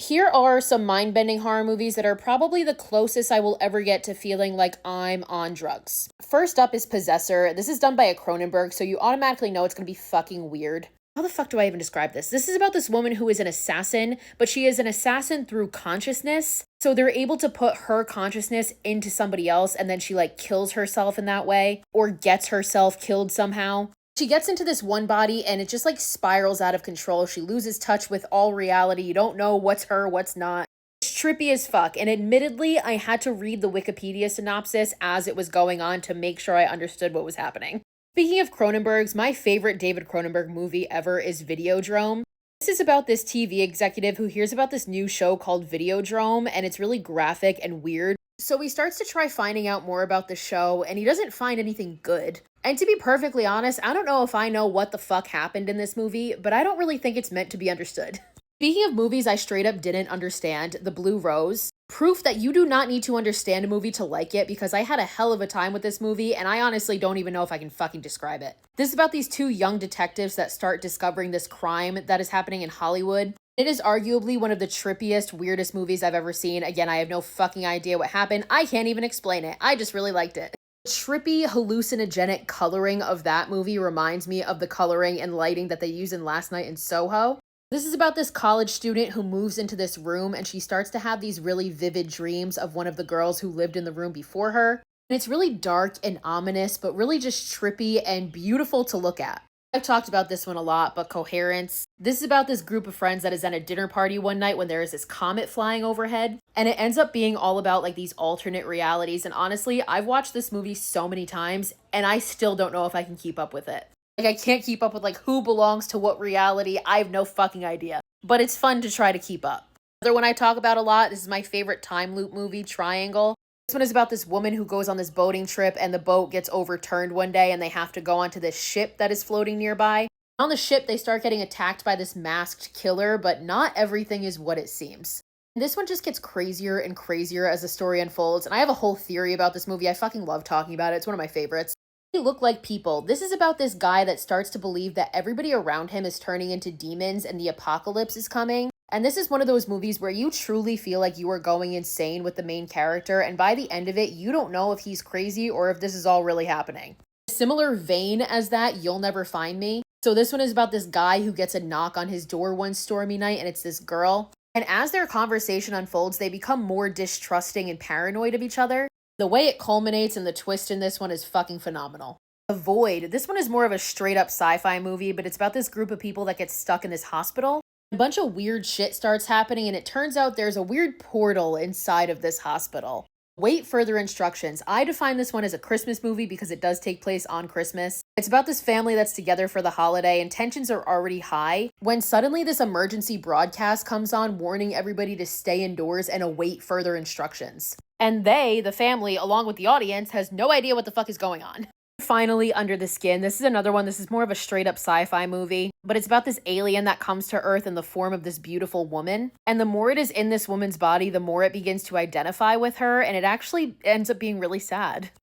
Here are some mind-bending horror movies that are probably the closest I will ever get to feeling like I'm on drugs. First up is Possessor. This is done by a Cronenberg, so you automatically know it's gonna be fucking weird. How the fuck do I even describe this? This is about this woman who is an assassin, but she is an assassin through consciousness. So they're able to put her consciousness into somebody else, and then she like kills herself in that way, or gets herself killed somehow. She gets into this one body and it just like spirals out of control. She loses touch with all reality. You don't know what's her, what's not. It's trippy as fuck. And admittedly, I had to read the Wikipedia synopsis as it was going on to make sure I understood what was happening. Speaking of Cronenberg's, my favorite David Cronenberg movie ever is Videodrome. This is about this TV executive who hears about this new show called Videodrome, and it's really graphic and weird. So he starts to try finding out more about the show, and he doesn't find anything good. And to be perfectly honest, I don't know if I know what the fuck happened in this movie, but I don't really think it's meant to be understood. Speaking of movies I straight up didn't understand, The Blue Rose. Proof that you do not need to understand a movie to like it, because I had a hell of a time with this movie and I honestly don't even know if I can fucking describe it. This is about these two young detectives that start discovering this crime that is happening in Hollywood. It is arguably one of the trippiest, weirdest movies I've ever seen. Again, I have no fucking idea what happened. I can't even explain it. I just really liked it. The trippy, hallucinogenic coloring of that movie reminds me of the coloring and lighting that they use in Last Night in Soho. This is about this college student who moves into this room and she starts to have these really vivid dreams of one of the girls who lived in the room before her. And it's really dark and ominous, but really just trippy and beautiful to look at. I've talked about this one a lot, but Coherence. This is about this group of friends that is at a dinner party one night when there is this comet flying overhead. And it ends up being all about like these alternate realities. And honestly, I've watched this movie so many times and I still don't know if I can keep up with it. Like I can't keep up with like who belongs to what reality. I have no fucking idea. But it's fun to try to keep up. Another one I talk about a lot, this is my favorite time loop movie, Triangle. This one is about this woman who goes on this boating trip and the boat gets overturned one day and they have to go onto this ship that is floating nearby. On the ship, they start getting attacked by this masked killer, but not everything is what it seems. This one just gets crazier and crazier as the story unfolds, and I have a whole theory about this movie. I fucking love talking about it. It's one of my favorites. They look like people. This is about this guy that starts to believe that everybody around him is turning into demons and the apocalypse is coming. And this is one of those movies where you truly feel like you are going insane with the main character, and by the end of it, you don't know if he's crazy or if this is all really happening. Similar vein as that, You'll Never Find Me. So this one is about this guy who gets a knock on his door one stormy night, and it's this girl. And as their conversation unfolds, they become more distrusting and paranoid of each other. The way it culminates and the twist in this one is fucking phenomenal. The Void. This one is more of a straight up sci-fi movie, but it's about this group of people that get stuck in this hospital. A bunch of weird shit starts happening and it turns out there's a weird portal inside of this hospital. Wait further instructions. I define this one as a Christmas movie because it does take place on Christmas. It's about this family that's together for the holiday and tensions are already high when suddenly this emergency broadcast comes on warning everybody to stay indoors and await further instructions. And they, the family, along with the audience, has no idea what the fuck is going on. Finally, Under the Skin. This is another one. This is more of a straight up sci-fi movie, but it's about this alien that comes to Earth in the form of this beautiful woman. And the more it is in this woman's body, the more it begins to identify with her, and it actually ends up being really sad.